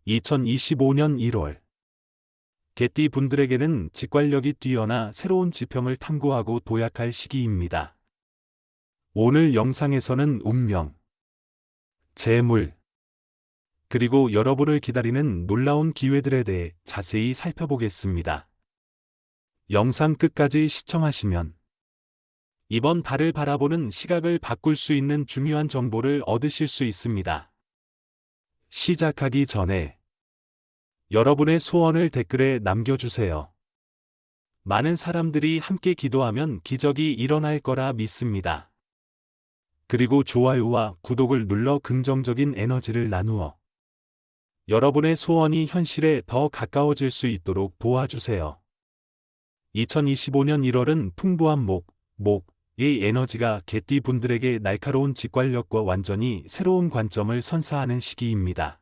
2025년 1월 개띠 분들에게는 직관력이 뛰어나 새로운 지평을 탐구하고 도약할 시기입니다. 오늘 영상에서는 운명, 재물, 그리고 여러분을 기다리는 놀라운 기회들에 대해 자세히 살펴보겠습니다. 영상 끝까지 시청하시면 이번 달을 바라보는 시각을 바꿀 수 있는 중요한 정보를 얻으실 수 있습니다. 시작하기 전에 여러분의 소원을 댓글에 남겨주세요. 많은 사람들이 함께 기도하면 기적이 일어날 거라 믿습니다. 그리고 좋아요와 구독을 눌러 긍정적인 에너지를 나누어 여러분의 소원이 현실에 더 가까워질 수 있도록 도와주세요. 2025년 1월은 풍부한 목의 에너지가 개띠 분들에게 날카로운 직관력과 완전히 새로운 관점을 선사하는 시기입니다.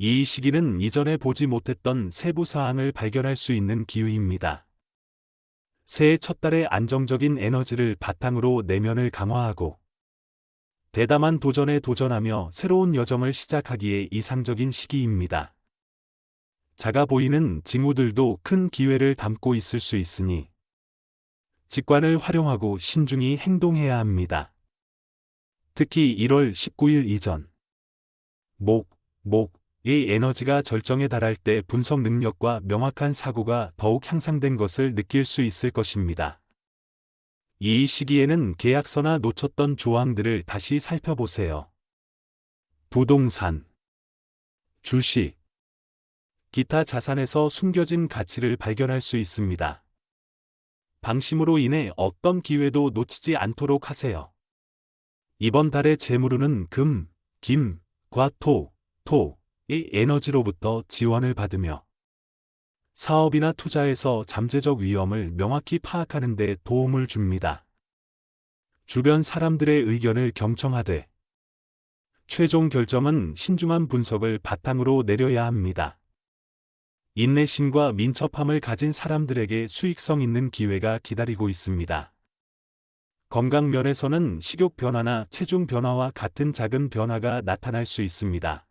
이 시기는 이전에 보지 못했던 세부 사항을 발견할 수 있는 기회입니다. 새해 첫 달의 안정적인 에너지를 바탕으로 내면을 강화하고 대담한 도전에 도전하며 새로운 여정을 시작하기에 이상적인 시기입니다. 작아 보이는 징후들도 큰 기회를 담고 있을 수 있으니 직관을 활용하고 신중히 행동해야 합니다. 특히 1월 19일 이전 목의 에너지가 절정에 달할 때 분석 능력과 명확한 사고가 더욱 향상된 것을 느낄 수 있을 것입니다. 이 시기에는 계약서나 놓쳤던 조항들을 다시 살펴보세요. 부동산, 주식, 기타 자산에서 숨겨진 가치를 발견할 수 있습니다. 방심으로 인해 어떤 기회도 놓치지 않도록 하세요. 이번 달의 재물운은 금, 김과 토의 에너지로부터 지원을 받으며 사업이나 투자에서 잠재적 위험을 명확히 파악하는 데 도움을 줍니다. 주변 사람들의 의견을 경청하되 최종 결정은 신중한 분석을 바탕으로 내려야 합니다. 인내심과 민첩함을 가진 사람들에게 수익성 있는 기회가 기다리고 있습니다. 건강 면에서는 식욕 변화나 체중 변화와 같은 작은 변화가 나타날 수 있습니다.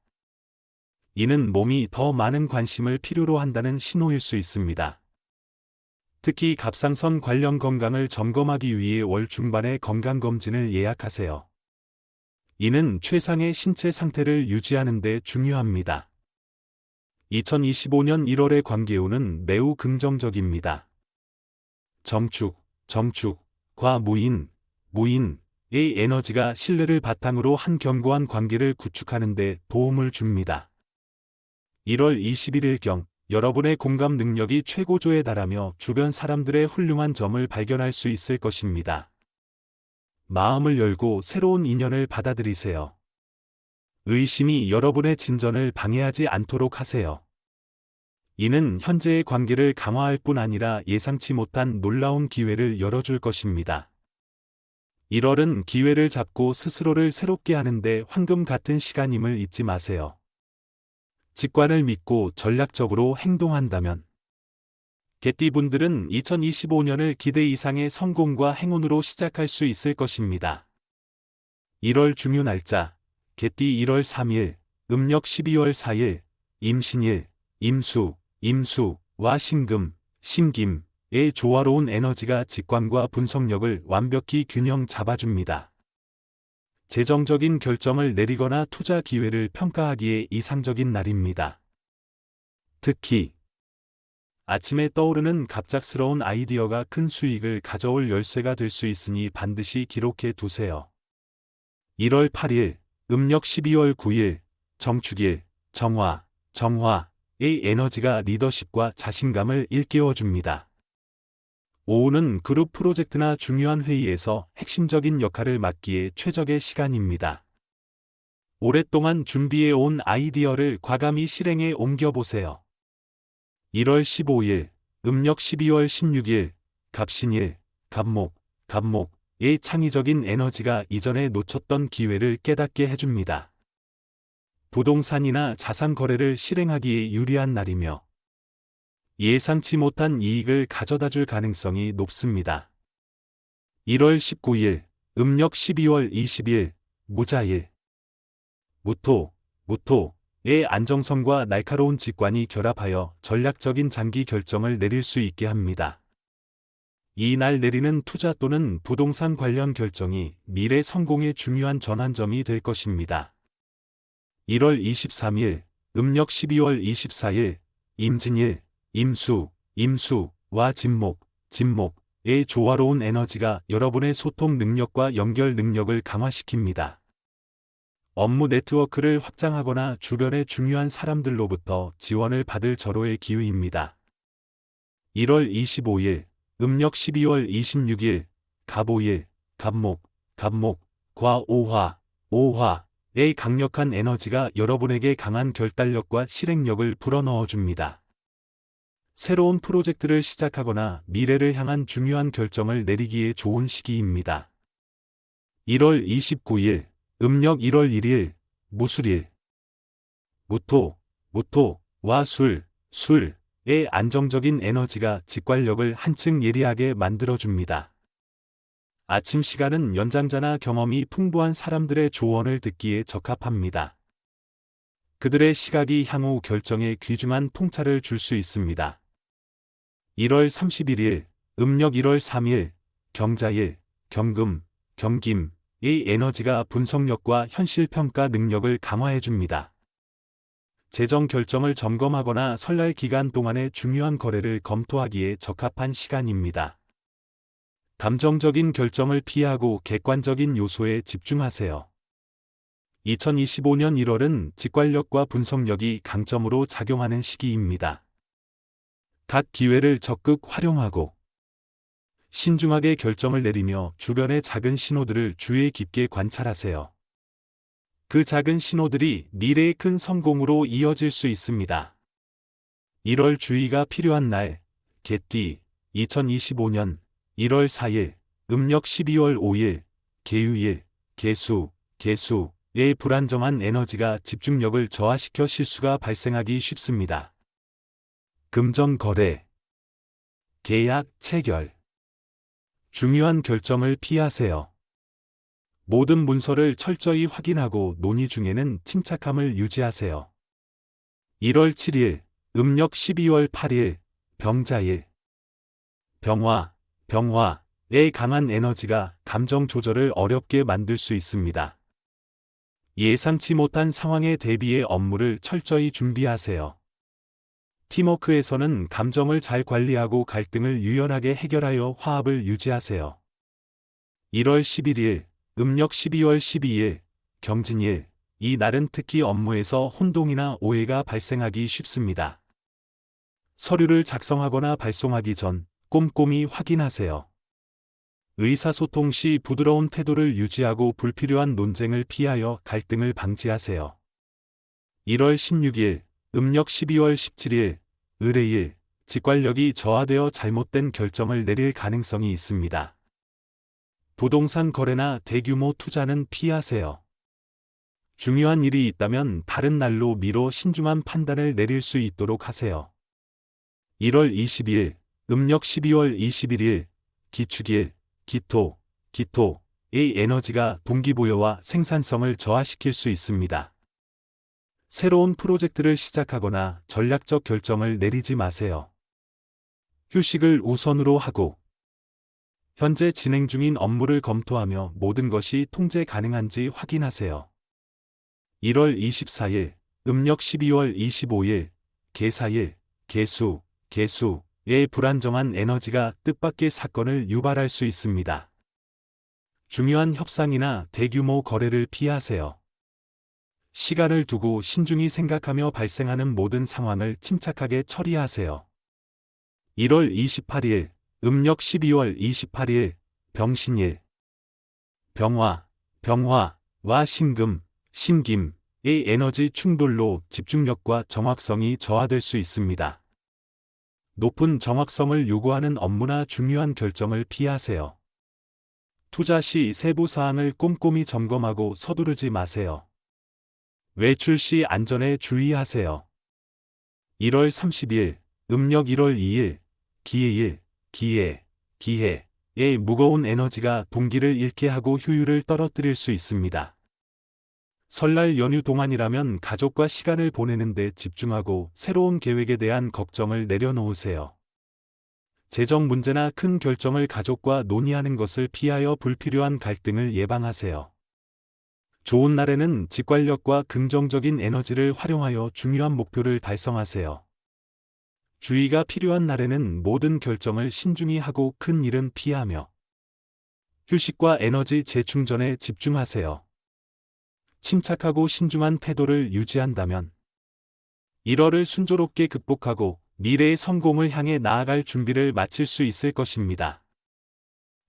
이는 몸이 더 많은 관심을 필요로 한다는 신호일 수 있습니다. 특히 갑상선 관련 건강을 점검하기 위해 월 중반에 건강검진을 예약하세요. 이는 최상의 신체 상태를 유지하는 데 중요합니다. 2025년 1월의 관계운은 매우 긍정적입니다. 정축과 무인의 에너지가 신뢰를 바탕으로 한 견고한 관계를 구축하는 데 도움을 줍니다. 1월 21일경 여러분의 공감 능력이 최고조에 달하며 주변 사람들의 훌륭한 점을 발견할 수 있을 것입니다. 마음을 열고 새로운 인연을 받아들이세요. 의심이 여러분의 진전을 방해하지 않도록 하세요. 이는 현재의 관계를 강화할 뿐 아니라 예상치 못한 놀라운 기회를 열어줄 것입니다. 1월은 기회를 잡고 스스로를 새롭게 하는데 황금 같은 시간임을 잊지 마세요. 직관을 믿고 전략적으로 행동한다면 개띠분들은 2025년을 기대 이상의 성공과 행운으로 시작할 수 있을 것입니다. 1월 중요 날짜 개띠 1월 3일, 음력 12월 4일, 임신일, 임수와 신금의 조화로운 에너지가 직관과 분석력을 완벽히 균형 잡아줍니다. 재정적인 결정을 내리거나 투자 기회를 평가하기에 이상적인 날입니다. 특히 아침에 떠오르는 갑작스러운 아이디어가 큰 수익을 가져올 열쇠가 될 수 있으니 반드시 기록해 두세요. 1월 8일, 음력 12월 9일, 정축일, 정화의 에너지가 리더십과 자신감을 일깨워줍니다. 오후는 그룹 프로젝트나 중요한 회의에서 핵심적인 역할을 맡기에 최적의 시간입니다. 오랫동안 준비해온 아이디어를 과감히 실행에 옮겨보세요. 1월 15일, 음력 12월 16일, 갑신일, 갑목의 창의적인 에너지가 이전에 놓쳤던 기회를 깨닫게 해줍니다. 부동산이나 자산 거래를 실행하기에 유리한 날이며 예상치 못한 이익을 가져다줄 가능성이 높습니다. 1월 19일, 음력 12월 20일, 무자일. 무토의 안정성과 날카로운 직관이 결합하여 전략적인 장기 결정을 내릴 수 있게 합니다. 이날 내리는 투자 또는 부동산 관련 결정이 미래 성공의 중요한 전환점이 될 것입니다. 1월 23일, 음력 12월 24일, 임진일, 임수, 임수와 진목의 조화로운 에너지가 여러분의 소통 능력과 연결 능력을 강화시킵니다. 업무 네트워크를 확장하거나 주변의 중요한 사람들로부터 지원을 받을 절호의 기회입니다. 1월 25일, 음력 12월 26일, 갑오일, 갑목과 오화의 강력한 에너지가 여러분에게 강한 결단력과 실행력을 불어넣어줍니다. 새로운 프로젝트를 시작하거나 미래를 향한 중요한 결정을 내리기에 좋은 시기입니다. 1월 29일, 음력 1월 1일, 무술일. 무토와 술의 안정적인 에너지가 직관력을 한층 예리하게 만들어줍니다. 아침 시간은 연장자나 경험이 풍부한 사람들의 조언을 듣기에 적합합니다. 그들의 시각이 향후 결정에 귀중한 통찰을 줄 수 있습니다. 1월 31일, 음력 1월 3일, 경자일, 경김의 에너지가 분석력과 현실평가 능력을 강화해줍니다. 재정 결정을 점검하거나 설날 기간 동안의 중요한 거래를 검토하기에 적합한 시간입니다. 감정적인 결정을 피하고 객관적인 요소에 집중하세요. 2025년 1월은 직관력과 분석력이 강점으로 작용하는 시기입니다. 각 기회를 적극 활용하고 신중하게 결정을 내리며 주변의 작은 신호들을 주의 깊게 관찰하세요. 그 작은 신호들이 미래의 큰 성공으로 이어질 수 있습니다. 1월 주의가 필요한 날, 개띠, 2025년 1월 4일, 음력 12월 5일, 개유일, 개수의 불안정한 에너지가 집중력을 저하시켜 실수가 발생하기 쉽습니다. 금전 거래, 계약 체결. 중요한 결정을 피하세요. 모든 문서를 철저히 확인하고 논의 중에는 침착함을 유지하세요. 1월 7일, 음력 12월 8일, 병자일. 병화의 강한 에너지가 감정 조절을 어렵게 만들 수 있습니다. 예상치 못한 상황에 대비해 업무를 철저히 준비하세요. 팀워크에서는 감정을 잘 관리하고 갈등을 유연하게 해결하여 화합을 유지하세요. 1월 11일, 음력 12월 12일, 경진일. 이 날은 특히 업무에서 혼동이나 오해가 발생하기 쉽습니다. 서류를 작성하거나 발송하기 전 꼼꼼히 확인하세요. 의사소통 시 부드러운 태도를 유지하고 불필요한 논쟁을 피하여 갈등을 방지하세요. 1월 16일, 음력 12월 17일, 을해일. 직관력이 저하되어 잘못된 결정을 내릴 가능성이 있습니다. 부동산 거래나 대규모 투자는 피하세요. 중요한 일이 있다면 다른 날로 미뤄 신중한 판단을 내릴 수 있도록 하세요. 1월 20일, 음력 12월 21일, 기축일, 기토의 에너지가 동기부여와 생산성을 저하시킬 수 있습니다. 새로운 프로젝트를 시작하거나 전략적 결정을 내리지 마세요. 휴식을 우선으로 하고 현재 진행 중인 업무를 검토하며 모든 것이 통제 가능한지 확인하세요. 1월 24일, 음력 12월 25일, 계사일, 개수의 불안정한 에너지가 뜻밖의 사건을 유발할 수 있습니다. 중요한 협상이나 대규모 거래를 피하세요. 시간을 두고 신중히 생각하며 발생하는 모든 상황을 침착하게 처리하세요. 1월 28일, 음력 12월 28일, 병신일. 병화와 신금의 에너지 충돌로 집중력과 정확성이 저하될 수 있습니다. 높은 정확성을 요구하는 업무나 중요한 결정을 피하세요. 투자 시 세부 사항을 꼼꼼히 점검하고 서두르지 마세요. 외출 시 안전에 주의하세요. 1월 30일, 음력 1월 2일, 기해일, 기해의 무거운 에너지가 동기를 잃게 하고 효율을 떨어뜨릴 수 있습니다. 설날 연휴 동안이라면 가족과 시간을 보내는 데 집중하고 새로운 계획에 대한 걱정을 내려놓으세요. 재정 문제나 큰 결정을 가족과 논의하는 것을 피하여 불필요한 갈등을 예방하세요. 좋은 날에는 직관력과 긍정적인 에너지를 활용하여 중요한 목표를 달성하세요. 주의가 필요한 날에는 모든 결정을 신중히 하고 큰 일은 피하며 휴식과 에너지 재충전에 집중하세요. 침착하고 신중한 태도를 유지한다면 1월을 순조롭게 극복하고 미래의 성공을 향해 나아갈 준비를 마칠 수 있을 것입니다.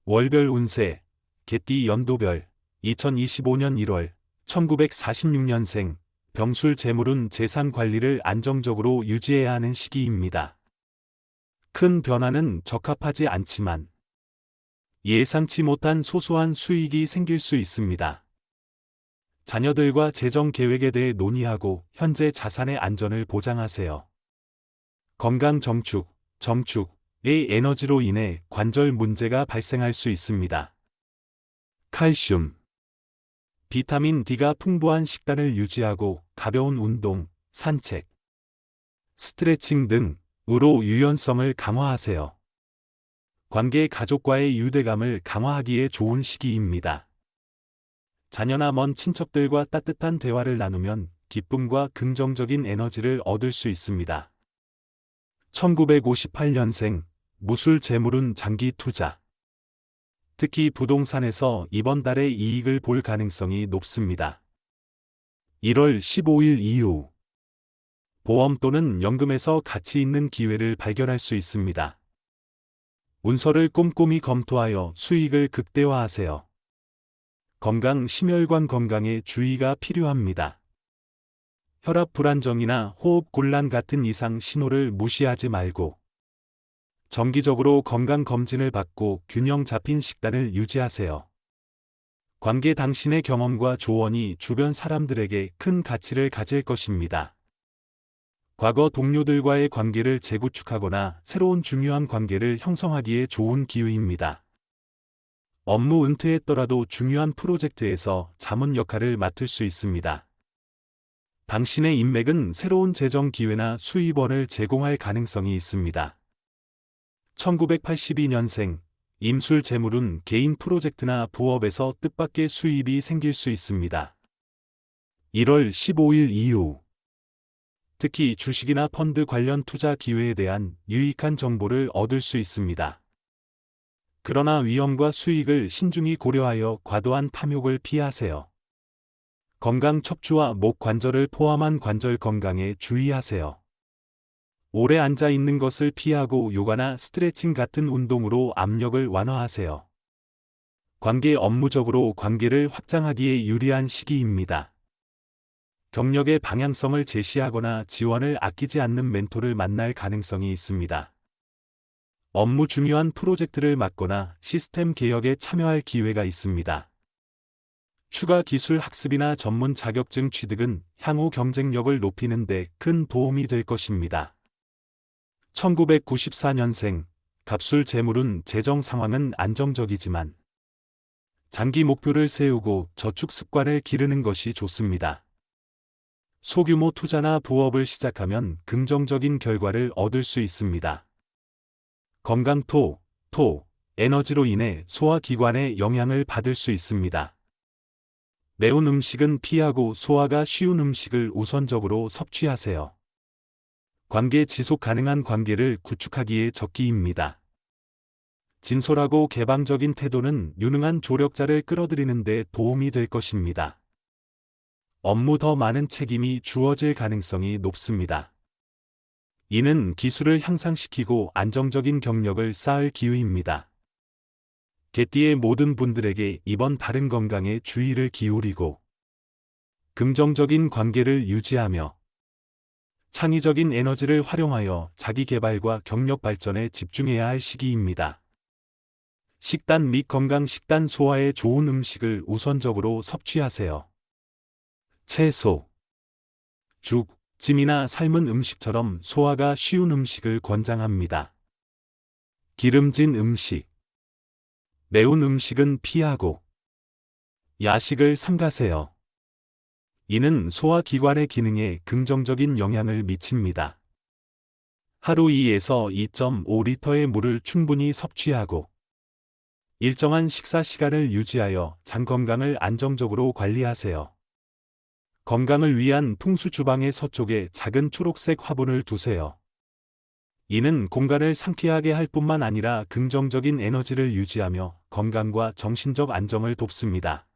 월별 운세, 개띠 연도별 2025년 1월 1946년생 병술 재물운 재산 관리를 안정적으로 유지해야 하는 시기입니다. 큰 변화는 적합하지 않지만 예상치 못한 소소한 수익이 생길 수 있습니다. 자녀들과 재정 계획에 대해 논의하고 현재 자산의 안전을 보장하세요. 건강 정축의 에너지로 인해 관절 문제가 발생할 수 있습니다. 칼슘, 비타민 D가 풍부한 식단을 유지하고 가벼운 운동, 산책, 스트레칭 등으로 유연성을 강화하세요. 관계 가족과의 유대감을 강화하기에 좋은 시기입니다. 자녀나 먼 친척들과 따뜻한 대화를 나누면 기쁨과 긍정적인 에너지를 얻을 수 있습니다. 1958년생 무술 재물운 장기 투자. 특히 부동산에서 이번 달에 이익을 볼 가능성이 높습니다. 1월 15일 이후 보험 또는 연금에서 가치 있는 기회를 발견할 수 있습니다. 문서를 꼼꼼히 검토하여 수익을 극대화하세요. 건강 심혈관 건강에 주의가 필요합니다. 혈압 불안정이나 호흡 곤란 같은 이상 신호를 무시하지 말고 정기적으로 건강 검진을 받고 균형 잡힌 식단을 유지하세요. 관계 당신의 경험과 조언이 주변 사람들에게 큰 가치를 가질 것입니다. 과거 동료들과의 관계를 재구축하거나 새로운 중요한 관계를 형성하기에 좋은 기회입니다. 업무 은퇴했더라도 중요한 프로젝트에서 자문 역할을 맡을 수 있습니다. 당신의 인맥은 새로운 재정 기회나 수입원을 제공할 가능성이 있습니다. 1982년생 임술 재물운 개인 프로젝트나 부업에서 뜻밖의 수입이 생길 수 있습니다. 1월 15일 이후 특히 주식이나 펀드 관련 투자 기회에 대한 유익한 정보를 얻을 수 있습니다. 그러나 위험과 수익을 신중히 고려하여 과도한 탐욕을 피하세요. 건강 척추와 목 관절을 포함한 관절 건강에 주의하세요. 오래 앉아 있는 것을 피하고 요가나 스트레칭 같은 운동으로 압력을 완화하세요. 관계 업무적으로 관계를 확장하기에 유리한 시기입니다. 경력의 방향성을 제시하거나 지원을 아끼지 않는 멘토를 만날 가능성이 있습니다. 업무 중요한 프로젝트를 맡거나 시스템 개혁에 참여할 기회가 있습니다. 추가 기술 학습이나 전문 자격증 취득은 향후 경쟁력을 높이는 데 큰 도움이 될 것입니다. 1994년생 갑술 재물운 재정 상황은 안정적이지만 장기 목표를 세우고 저축 습관을 기르는 것이 좋습니다. 소규모 투자나 부업을 시작하면 긍정적인 결과를 얻을 수 있습니다. 건강 에너지로 인해 소화기관에 영향을 받을 수 있습니다. 매운 음식은 피하고 소화가 쉬운 음식을 우선적으로 섭취하세요. 관계 지속 가능한 관계를 구축하기에 적기입니다. 진솔하고 개방적인 태도는 유능한 조력자를 끌어들이는 데 도움이 될 것입니다. 업무 더 많은 책임이 주어질 가능성이 높습니다. 이는 기술을 향상시키고 안정적인 경력을 쌓을 기회입니다. 개띠의 모든 분들에게 이번 달은 건강에 주의를 기울이고 긍정적인 관계를 유지하며 창의적인 에너지를 활용하여 자기 개발과 경력 발전에 집중해야 할 시기입니다. 식단 및 건강 식단 소화에 좋은 음식을 우선적으로 섭취하세요. 채소, 죽, 찜이나 삶은 음식처럼 소화가 쉬운 음식을 권장합니다. 기름진 음식, 매운 음식은 피하고 야식을 삼가세요. 이는 소화기관의 기능에 긍정적인 영향을 미칩니다. 하루 2에서 2.5리터의 물을 충분히 섭취하고 일정한 식사 시간을 유지하여 장 건강을 안정적으로 관리하세요. 건강을 위한 풍수 주방의 서쪽에 작은 초록색 화분을 두세요. 이는 공간을 상쾌하게 할 뿐만 아니라 긍정적인 에너지를 유지하며 건강과 정신적 안정을 돕습니다.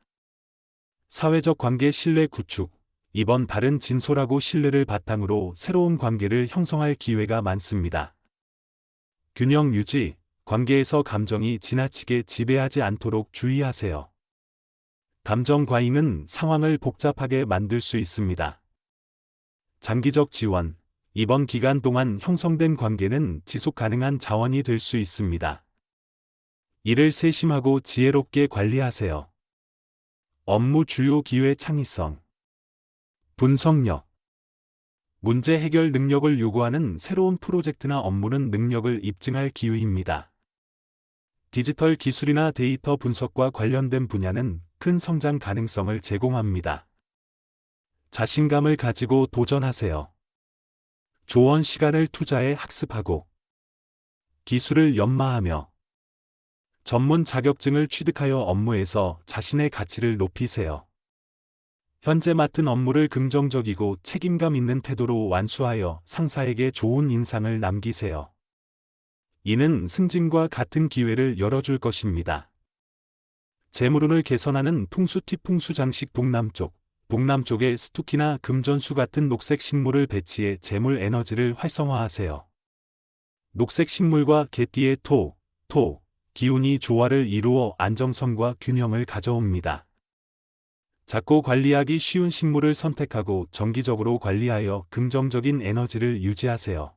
사회적 관계 신뢰 구축. 이번 달은 진솔하고 신뢰를 바탕으로 새로운 관계를 형성할 기회가 많습니다. 균형 유지. 관계에서 감정이 지나치게 지배하지 않도록 주의하세요. 감정 과잉은 상황을 복잡하게 만들 수 있습니다. 장기적 지원. 이번 기간 동안 형성된 관계는 지속 가능한 자원이 될 수 있습니다. 이를 세심하고 지혜롭게 관리하세요. 업무 주요 기회 창의성. 분석력. 문제 해결 능력을 요구하는 새로운 프로젝트나 업무는 능력을 입증할 기회입니다. 디지털 기술이나 데이터 분석과 관련된 분야는 큰 성장 가능성을 제공합니다. 자신감을 가지고 도전하세요. 조언 시간을 투자해 학습하고 기술을 연마하며 전문 자격증을 취득하여 업무에서 자신의 가치를 높이세요. 현재 맡은 업무를 긍정적이고 책임감 있는 태도로 완수하여 상사에게 좋은 인상을 남기세요. 이는 승진과 같은 기회를 열어줄 것입니다. 재물운을 개선하는 풍수팁 풍수장식 동남쪽. 동남쪽에 스투키나 금전수 같은 녹색 식물을 배치해 재물 에너지를 활성화하세요. 녹색 식물과 개띠의 토, 기운이 조화를 이루어 안정성과 균형을 가져옵니다. 작고 관리하기 쉬운 식물을 선택하고 정기적으로 관리하여 긍정적인 에너지를 유지하세요.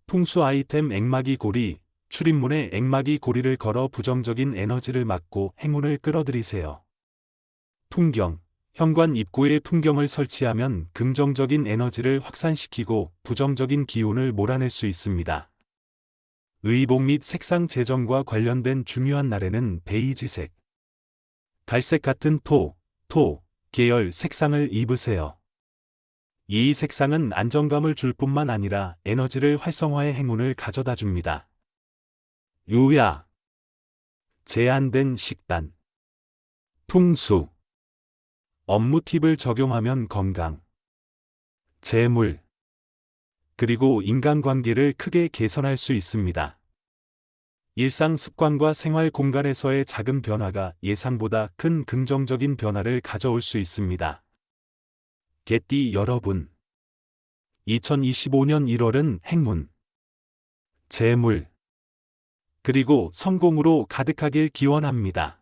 풍수 아이템 액마기 고리. 출입문에 액마기 고리를 걸어 부정적인 에너지를 막고 행운을 끌어들이세요. 풍경. 현관 입구에 풍경을 설치하면 긍정적인 에너지를 확산시키고 부정적인 기운을 몰아낼 수 있습니다. 의복 및 색상 제정과 관련된 중요한 날에는 베이지색, 갈색 같은 토 계열 색상을 입으세요. 이 색상은 안정감을 줄 뿐만 아니라 에너지를 활성화해 행운을 가져다 줍니다. 유야. 제한된 식단. 풍수. 업무 팁을 적용하면 건강, 재물, 그리고 인간관계를 크게 개선할 수 있습니다. 일상 습관과 생활 공간에서의 작은 변화가 예상보다 큰 긍정적인 변화를 가져올 수 있습니다. 개띠 여러분, 2025년 1월은 행운, 재물, 그리고 성공으로 가득하길 기원합니다.